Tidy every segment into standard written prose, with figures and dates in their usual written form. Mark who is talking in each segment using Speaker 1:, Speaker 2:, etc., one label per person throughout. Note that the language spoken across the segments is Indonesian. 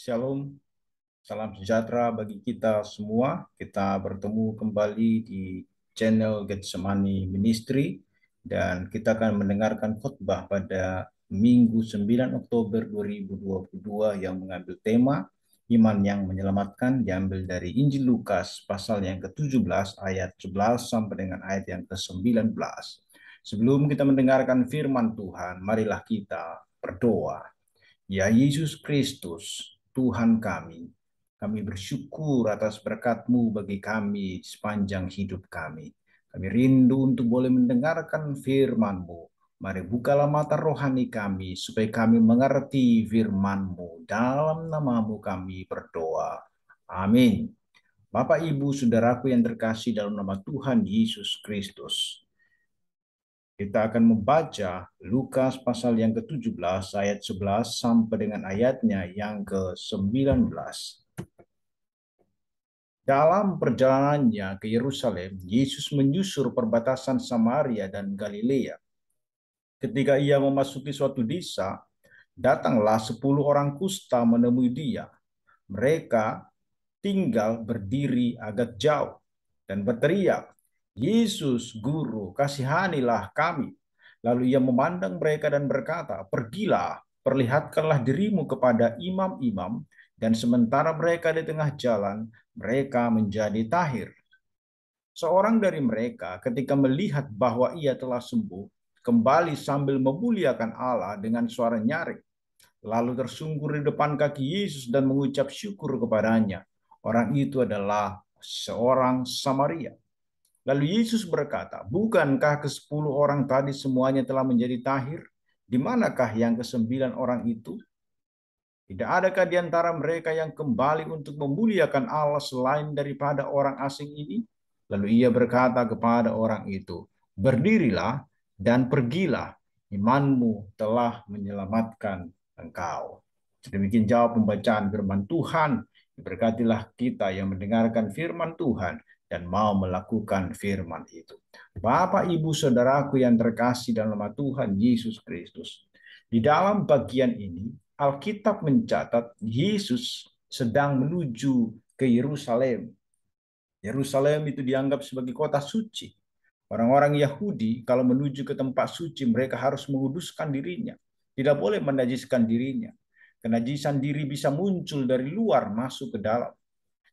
Speaker 1: Shalom, salam sejahtera bagi kita semua. Kita bertemu kembali di channel Getsemani Ministry dan kita akan mendengarkan khotbah pada Minggu 9 Oktober 2022 yang mengambil tema Iman yang Menyelamatkan, diambil dari Injil Lukas pasal yang ke-17 ayat 11 sampai dengan ayat yang ke-19. Sebelum kita mendengarkan firman Tuhan, marilah kita berdoa. Ya Yesus Kristus, Tuhan kami bersyukur atas berkat-Mu bagi kami sepanjang hidup kami. Kami rindu untuk boleh mendengarkan firman-Mu. Mari bukalah mata rohani kami, supaya kami mengerti firman-Mu. Dalam nama-Mu kami berdoa. Amin. Bapak, Ibu, Saudaraku yang terkasih dalam nama Tuhan Yesus Kristus. Kita akan membaca Lukas pasal yang ke-17 ayat 11 sampai dengan ayatnya yang ke-19. Dalam perjalanannya ke Yerusalem, Yesus menyusur perbatasan Samaria dan Galilea. Ketika ia memasuki suatu desa, datanglah 10 orang kusta menemui dia. Mereka tinggal berdiri agak jauh dan berteriak, "Yesus, Guru, kasihanilah kami." Lalu ia memandang mereka dan berkata, "Pergilah, perlihatkanlah dirimu kepada imam-imam." Dan sementara mereka di tengah jalan, mereka menjadi tahir. Seorang dari mereka ketika melihat bahwa ia telah sembuh, kembali sambil memuliakan Allah dengan suara nyaring. Lalu tersungkur di depan kaki Yesus dan mengucap syukur kepadanya. Orang itu adalah seorang Samaria. Lalu Yesus berkata, "Bukankah ke-10 orang tadi semuanya telah menjadi tahir? Di manakah yang ke-9 orang itu? Tidak adakah di antara mereka yang kembali untuk memuliakan Allah selain daripada orang asing ini?" Lalu ia berkata kepada orang itu, "Berdirilah dan pergilah, imanmu telah menyelamatkan engkau." Demikian jawab pembacaan firman Tuhan. Berkatilah kita yang mendengarkan firman Tuhan dan mau melakukan firman itu. Bapak, Ibu, Saudaraku yang terkasih dalam nama Tuhan Yesus Kristus. Di dalam bagian ini, Alkitab mencatat Yesus sedang menuju ke Yerusalem. Yerusalem itu dianggap sebagai kota suci. Orang-orang Yahudi kalau menuju ke tempat suci mereka harus menguduskan dirinya. Tidak boleh menajiskan dirinya. Kenajisan diri bisa muncul dari luar masuk ke dalam.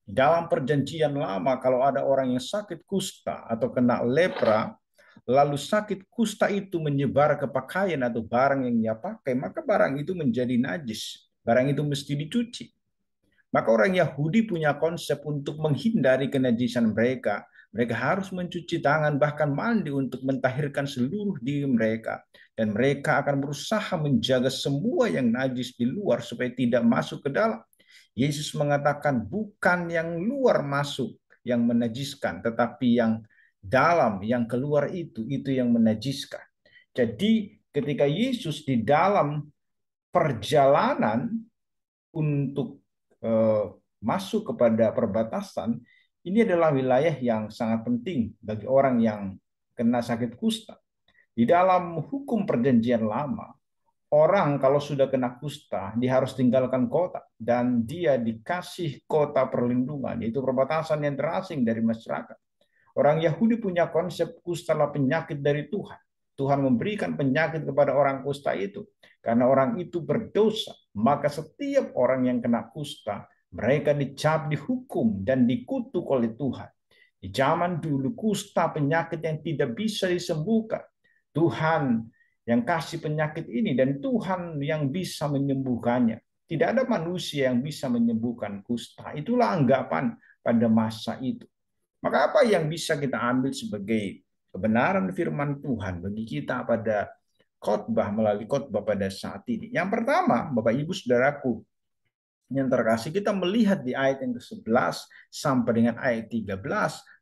Speaker 1: Dalam perjanjian lama kalau ada orang yang sakit kusta atau kena lepra, lalu sakit kusta itu menyebar ke pakaian atau barang yang dia pakai, maka barang itu menjadi najis. Barang itu mesti dicuci. Maka orang Yahudi punya konsep untuk menghindari kenajisan mereka. Mereka harus mencuci tangan bahkan mandi untuk mentahirkan seluruh diri mereka. Dan mereka akan berusaha menjaga semua yang najis di luar supaya tidak masuk ke dalam. Yesus mengatakan bukan yang luar masuk yang menajiskan, tetapi yang dalam, yang keluar itu yang menajiskan. Jadi ketika Yesus di dalam perjalanan untuk eh, masuk kepada perbatasan, ini adalah wilayah yang sangat penting bagi orang yang kena sakit kusta. Di dalam hukum perjanjian lama, orang kalau sudah kena kusta, dia harus tinggalkan kota dan dia dikasih kota perlindungan, yaitu perbatasan yang terasing dari masyarakat. Orang Yahudi punya konsep kusta adalah penyakit dari Tuhan. Tuhan memberikan penyakit kepada orang kusta itu. Karena orang itu berdosa, maka setiap orang yang kena kusta, mereka dicap, dihukum, dan dikutuk oleh Tuhan. Di zaman dulu, kusta penyakit yang tidak bisa disembuhkan. Tuhan yang kasih penyakit ini, dan Tuhan yang bisa menyembuhkannya. Tidak ada manusia yang bisa menyembuhkan kusta. Itulah anggapan pada masa itu. Maka apa yang bisa kita ambil sebagai kebenaran firman Tuhan bagi kita pada khotbah melalui khotbah pada saat ini? Yang pertama, Bapak Ibu Saudaraku yang terkasih, kita melihat di ayat yang ke-11 sampai dengan ayat 13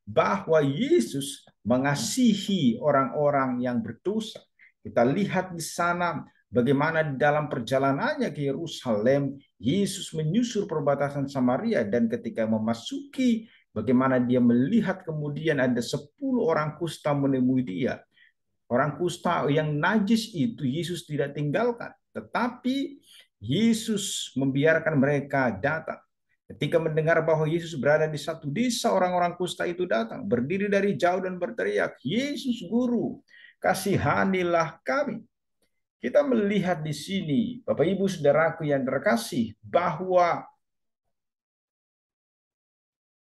Speaker 1: bahwa Yesus mengasihi orang-orang yang berdosa. Kita lihat di sana bagaimana di dalam perjalanannya ke Yerusalem, Yesus menyusur perbatasan Samaria dan ketika memasuki bagaimana dia melihat kemudian ada 10 orang kusta menemui dia. Orang kusta yang najis itu Yesus tidak tinggalkan, tetapi Yesus membiarkan mereka datang. Ketika mendengar bahwa Yesus berada di satu desa, orang-orang kusta itu datang, berdiri dari jauh dan berteriak, "Yesus Guru, kasihanilah kami." Kita melihat di sini, Bapak Ibu Saudaraku yang terkasih, bahwa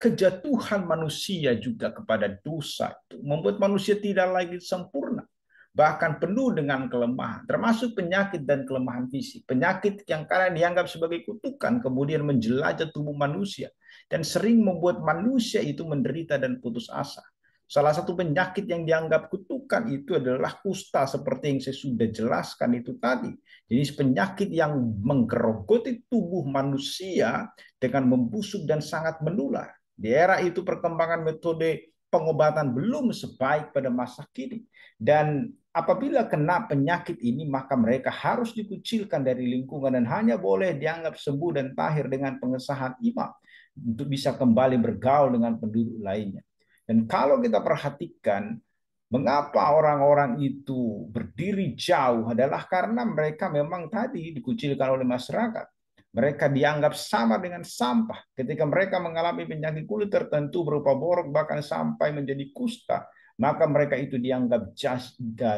Speaker 1: kejatuhan manusia juga kepada dosa itu membuat manusia tidak lagi sempurna, bahkan penuh dengan kelemahan, termasuk penyakit dan kelemahan fisik. Penyakit yang kadang dianggap sebagai kutukan kemudian menjelajah tubuh manusia dan sering membuat manusia itu menderita dan putus asa. Salah satu penyakit yang dianggap kutukan itu adalah kusta, seperti yang saya sudah jelaskan itu tadi. Jadi penyakit yang menggerogoti tubuh manusia dengan membusuk dan sangat menular. Di era itu perkembangan metode pengobatan belum sebaik pada masa kini. Dan apabila kena penyakit ini, maka mereka harus dikucilkan dari lingkungan dan hanya boleh dianggap sembuh dan tahir dengan pengesahan imam untuk bisa kembali bergaul dengan penduduk lainnya. Dan kalau kita perhatikan, mengapa orang-orang itu berdiri jauh adalah karena mereka memang tadi dikucilkan oleh masyarakat. Mereka dianggap sama dengan sampah. Ketika mereka mengalami penyakit kulit tertentu berupa borok bahkan sampai menjadi kusta, maka mereka itu dianggap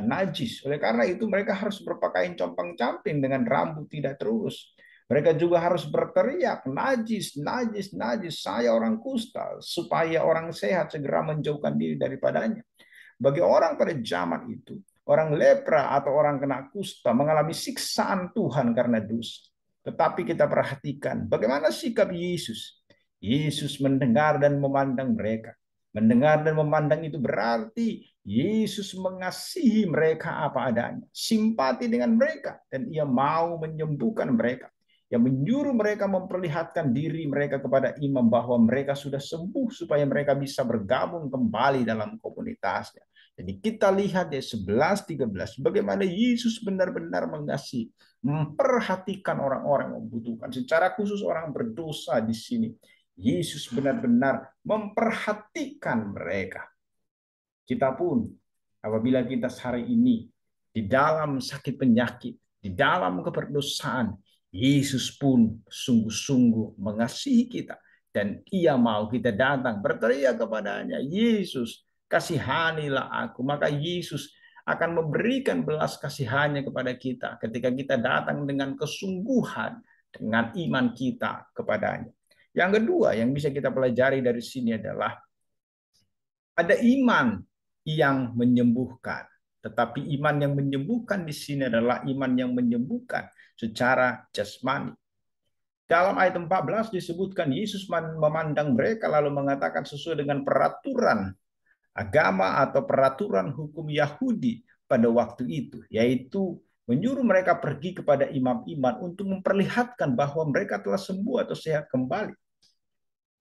Speaker 1: najis. Oleh karena itu mereka harus berpakaian compang-camping dengan rambut tidak terurus. Mereka juga harus berteriak, "Najis, najis, najis, saya orang kusta," supaya orang sehat segera menjauhkan diri daripadanya. Bagi orang pada zaman itu, orang lepra atau orang kena kusta mengalami siksaan Tuhan karena dosa. Tetapi kita perhatikan bagaimana sikap Yesus. Yesus mendengar dan memandang mereka. Mendengar dan memandang itu berarti Yesus mengasihi mereka apa adanya, simpati dengan mereka, dan ia mau menyembuhkan mereka. Yang menyuruh mereka memperlihatkan diri mereka kepada imam bahwa mereka sudah sembuh supaya mereka bisa bergabung kembali dalam komunitasnya. Jadi kita lihat di 11:13 bagaimana Yesus benar-benar mengasihi, memperhatikan orang-orang yang membutuhkan, secara khusus orang berdosa di sini. Yesus benar-benar memperhatikan mereka. Kita pun apabila kita hari ini di dalam sakit penyakit, di dalam keberdosaan, Yesus pun sungguh-sungguh mengasihi kita dan ia mau kita datang berteriak kepadanya, "Yesus, kasihanilah aku." Maka Yesus akan memberikan belas kasihannya kepada kita ketika kita datang dengan kesungguhan, dengan iman kita kepadanya. Yang kedua yang bisa kita pelajari dari sini adalah ada iman yang menyembuhkan. Tetapi iman yang menyembuhkan di sini adalah iman yang menyembuhkan secara jasmani. Dalam ayat 14 disebutkan Yesus memandang mereka lalu mengatakan sesuai dengan peraturan agama atau peraturan hukum Yahudi pada waktu itu, yaitu menyuruh mereka pergi kepada imam-imam untuk memperlihatkan bahwa mereka telah sembuh atau sehat kembali.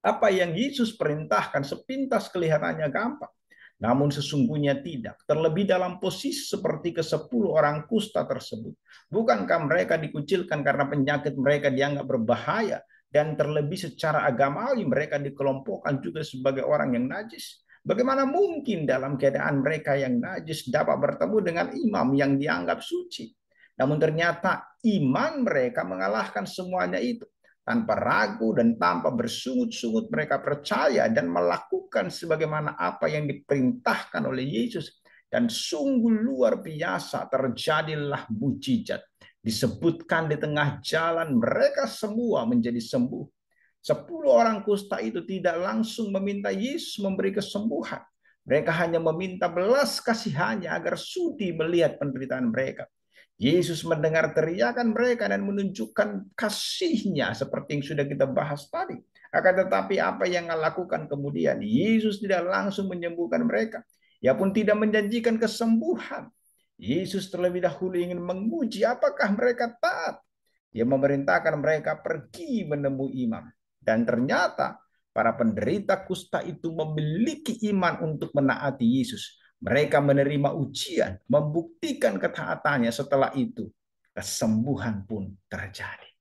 Speaker 1: Apa yang Yesus perintahkan sepintas kelihatannya gampang, namun sesungguhnya tidak. Terlebih dalam posisi seperti ke-10 orang kusta tersebut. Bukankah mereka dikucilkan karena penyakit mereka dianggap berbahaya, dan terlebih secara agamawi mereka dikelompokkan juga sebagai orang yang najis? Bagaimana mungkin dalam keadaan mereka yang najis dapat bertemu dengan imam yang dianggap suci? Namun ternyata iman mereka mengalahkan semuanya itu. Tanpa ragu dan tanpa bersungut-sungut mereka percaya dan melakukan sebagaimana apa yang diperintahkan oleh Yesus. Dan sungguh luar biasa terjadilah mujizat. Disebutkan di tengah jalan mereka semua menjadi sembuh. 10 orang kusta itu tidak langsung meminta Yesus memberi kesembuhan. Mereka hanya meminta belas kasihannya agar sudi melihat penderitaan mereka. Yesus mendengar teriakan mereka dan menunjukkan kasihnya seperti yang sudah kita bahas tadi. Akan tetapi apa yang dia lakukan kemudian? Yesus tidak langsung menyembuhkan mereka. Ia pun tidak menjanjikan kesembuhan. Yesus terlebih dahulu ingin menguji apakah mereka taat. Dia memerintahkan mereka pergi menemui imam. Dan ternyata para penderita kusta itu memiliki iman untuk menaati Yesus. Mereka menerima ujian, membuktikan ketaatannya. Setelah itu, kesembuhan pun terjadi.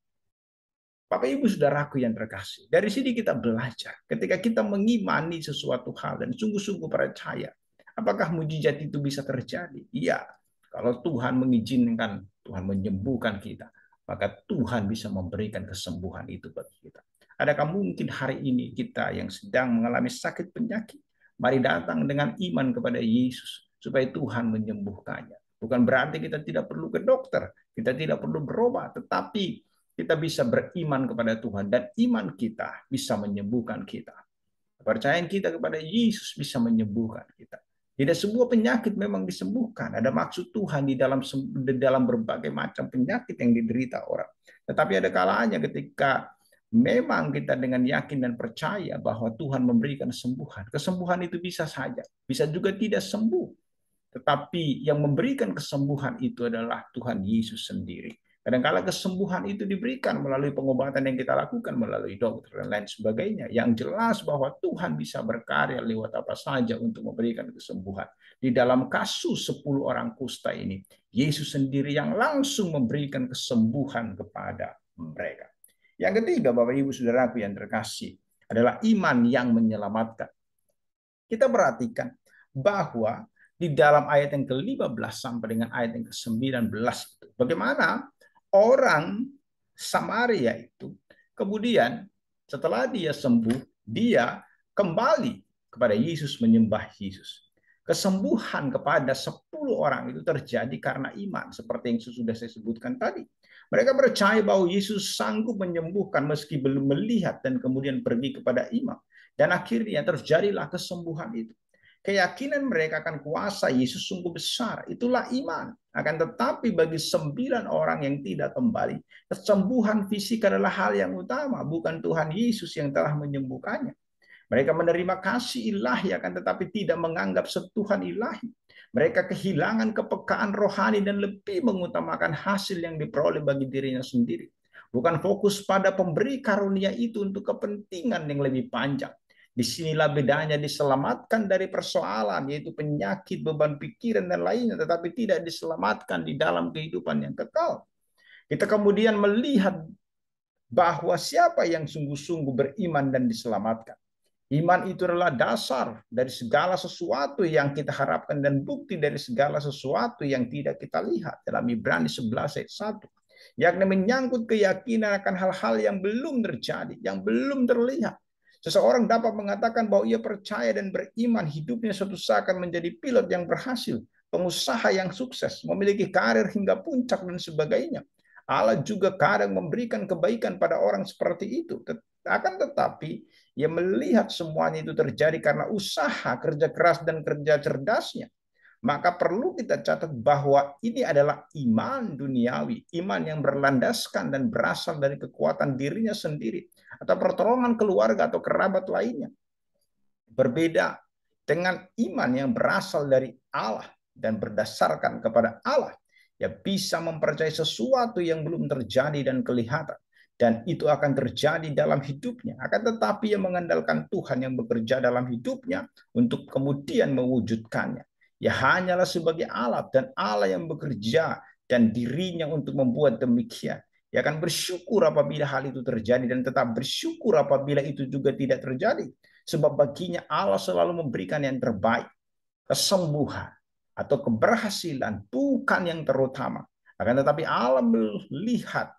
Speaker 1: Bapak Ibu Saudaraku yang terkasih, dari sini kita belajar ketika kita mengimani sesuatu hal dan sungguh-sungguh percaya, apakah mujizat itu bisa terjadi? Iya, kalau Tuhan mengizinkan, Tuhan menyembuhkan kita, maka Tuhan bisa memberikan kesembuhan itu bagi kita. Adakah mungkin hari ini kita yang sedang mengalami sakit penyakit, mari datang dengan iman kepada Yesus supaya Tuhan menyembuhkannya. Bukan berarti kita tidak perlu ke dokter, kita tidak perlu berobat, tetapi kita bisa beriman kepada Tuhan dan iman kita bisa menyembuhkan kita. Kepercayaan kita kepada Yesus bisa menyembuhkan kita. Tidak sebuah penyakit memang disembuhkan. Ada maksud Tuhan di dalam berbagai macam penyakit yang diderita orang. Tetapi ada kalanya ketika memang kita dengan yakin dan percaya bahwa Tuhan memberikan kesembuhan. Kesembuhan itu bisa saja, bisa juga tidak sembuh. Tetapi yang memberikan kesembuhan itu adalah Tuhan Yesus sendiri. Kadang-kala kesembuhan itu diberikan melalui pengobatan yang kita lakukan, melalui dokter dan lain sebagainya. Yang jelas bahwa Tuhan bisa berkarya lewat apa saja untuk memberikan kesembuhan. Di dalam kasus 10 orang kusta ini, Yesus sendiri yang langsung memberikan kesembuhan kepada mereka. Yang ketiga, Bapak Ibu Saudaraku yang terkasih, adalah iman yang menyelamatkan. Kita perhatikan bahwa di dalam ayat yang ke-15 sampai dengan ayat yang ke-19, bagaimana orang Samaria itu kemudian setelah dia sembuh, dia kembali kepada Yesus, menyembah Yesus. Kesembuhan kepada 10 orang itu terjadi karena iman, seperti yang sudah saya sebutkan tadi. Mereka percaya bahwa Yesus sanggup menyembuhkan meski belum melihat dan kemudian pergi kepada imam. Dan akhirnya terjadilah kesembuhan itu. Keyakinan mereka akan kuasa Yesus sungguh besar. Itulah iman. Akan tetapi bagi 9 orang yang tidak kembali, kesembuhan fisik adalah hal yang utama. Bukan Tuhan Yesus yang telah menyembuhkannya. Mereka menerima kasih ilahi akan tetapi tidak menganggap sentuhan ilahi. Mereka kehilangan kepekaan rohani dan lebih mengutamakan hasil yang diperoleh bagi dirinya sendiri. Bukan fokus pada pemberi karunia itu untuk kepentingan yang lebih panjang. Disinilah bedanya diselamatkan dari persoalan, yaitu penyakit, beban pikiran, dan lainnya, tetapi tidak diselamatkan di dalam kehidupan yang kekal. Kita kemudian melihat bahwa siapa yang sungguh-sungguh beriman dan diselamatkan. Iman itu adalah dasar dari segala sesuatu yang kita harapkan dan bukti dari segala sesuatu yang tidak kita lihat. Dalam Ibrani 11 ayat 1. Yakni menyangkut keyakinan akan hal-hal yang belum terjadi, yang belum terlihat. Seseorang dapat mengatakan bahwa ia percaya dan beriman hidupnya suatu saat akan menjadi pilot yang berhasil, pengusaha yang sukses, memiliki karir hingga puncak dan sebagainya. Allah juga kadang memberikan kebaikan pada orang seperti itu. Akan tetapi, ia melihat semuanya itu terjadi karena usaha, kerja keras, dan kerja cerdasnya. Maka perlu kita catat bahwa ini adalah iman duniawi, iman yang berlandaskan dan berasal dari kekuatan dirinya sendiri atau pertolongan keluarga atau kerabat lainnya. Berbeda dengan iman yang berasal dari Allah dan berdasarkan kepada Allah, ya bisa mempercayai sesuatu yang belum terjadi dan kelihatan. Dan itu akan terjadi dalam hidupnya. Akan tetapi ia mengandalkan Tuhan yang bekerja dalam hidupnya untuk kemudian mewujudkannya. Ya hanyalah sebagai alat dan Allah yang bekerja dan dirinya untuk membuat demikian. Ya akan bersyukur apabila hal itu terjadi dan tetap bersyukur apabila itu juga tidak terjadi. Sebab baginya Allah selalu memberikan yang terbaik. Kesembuhan atau keberhasilan bukan yang terutama. Akan tetapi Allah melihat,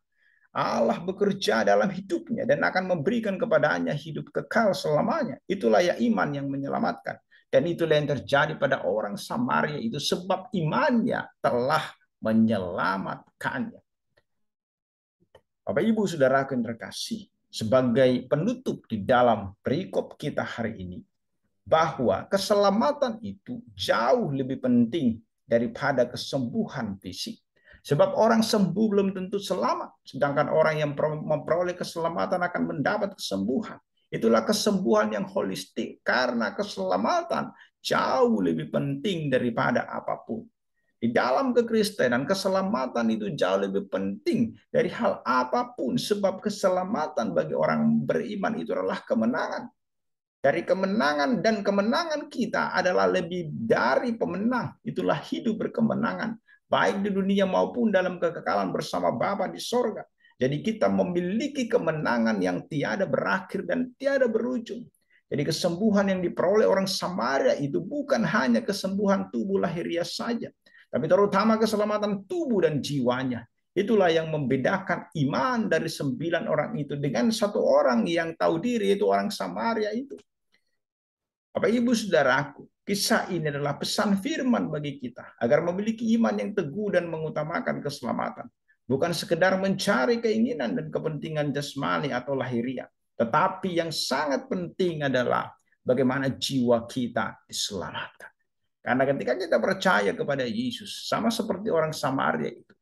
Speaker 1: Allah bekerja dalam hidupnya dan akan memberikan kepadanya hidup kekal selamanya. Itulah ya iman yang menyelamatkan. Dan itulah yang terjadi pada orang Samaria itu sebab imannya telah menyelamatkannya. Bapak Ibu Saudara yang terkasih, sebagai penutup di dalam perikop kita hari ini, bahwa keselamatan itu jauh lebih penting daripada kesembuhan fisik. Sebab orang sembuh belum tentu selamat, sedangkan orang yang memperoleh keselamatan akan mendapat kesembuhan. Itulah kesembuhan yang holistik, karena keselamatan jauh lebih penting daripada apapun. Di dalam kekristenan, keselamatan itu jauh lebih penting dari hal apapun, sebab keselamatan bagi orang beriman itu adalah kemenangan. Dari kemenangan, dan kemenangan kita adalah lebih dari pemenang. Itulah hidup berkemenangan, baik di dunia maupun dalam kekekalan bersama Bapa di sorga. Jadi kita memiliki kemenangan yang tiada berakhir dan tiada berujung. Jadi kesembuhan yang diperoleh orang Samaria itu bukan hanya kesembuhan tubuh lahiriah saja, tapi terutama keselamatan tubuh dan jiwanya. Itulah yang membedakan iman dari 9 orang itu dengan satu orang yang tahu diri, itu orang Samaria itu. Bapak Ibu Saudaraku, kisah ini adalah pesan firman bagi kita agar memiliki iman yang teguh dan mengutamakan keselamatan. Bukan sekedar mencari keinginan dan kepentingan jasmani atau lahiriah, tetapi yang sangat penting adalah bagaimana jiwa kita diselamatkan. Karena ketika kita percaya kepada Yesus, sama seperti orang Samaria itu,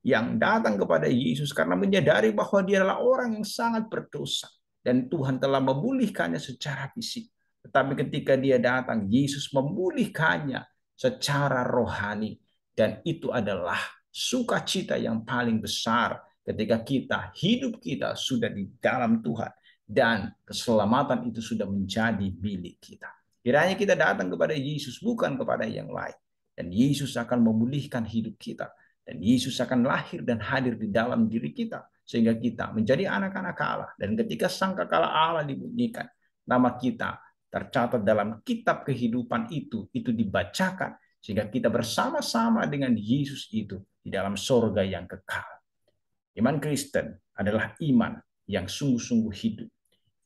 Speaker 1: yang datang kepada Yesus karena menyadari bahwa dia adalah orang yang sangat berdosa dan Tuhan telah memulihkannya secara fisik. Tetapi ketika dia datang, Yesus memulihkannya secara rohani, dan itu adalah sukacita yang paling besar ketika hidup kita sudah di dalam Tuhan dan keselamatan itu sudah menjadi milik kita. Kiranya kita datang kepada Yesus bukan kepada yang lain, dan Yesus akan memulihkan hidup kita. Dan Yesus akan lahir dan hadir di dalam diri kita, sehingga kita menjadi anak-anak Allah. Dan ketika sangkakala Allah dibunyikan, nama kita tercatat dalam kitab kehidupan itu dibacakan, sehingga kita bersama-sama dengan Yesus itu di dalam sorga yang kekal. Iman Kristen adalah iman yang sungguh-sungguh hidup.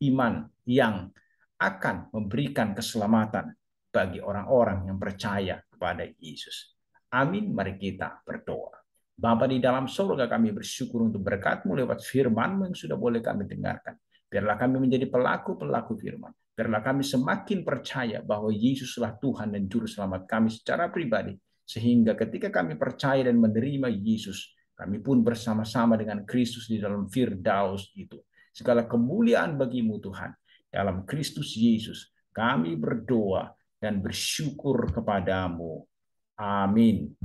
Speaker 1: Iman yang akan memberikan keselamatan bagi orang-orang yang percaya kepada Yesus. Amin, mari kita berdoa. Bapa di dalam surga, kami bersyukur untuk berkat-Mu lewat firman-Mu yang sudah boleh kami dengarkan. Biarlah kami menjadi pelaku-pelaku firman. Biarlah kami semakin percaya bahwa Yesuslah Tuhan dan Juru Selamat kami secara pribadi. Sehingga ketika kami percaya dan menerima Yesus, kami pun bersama-sama dengan Kristus di dalam Firdaus itu. Segala kemuliaan bagi-Mu Tuhan. Dalam Kristus Yesus, kami berdoa dan bersyukur kepadamu. Amin.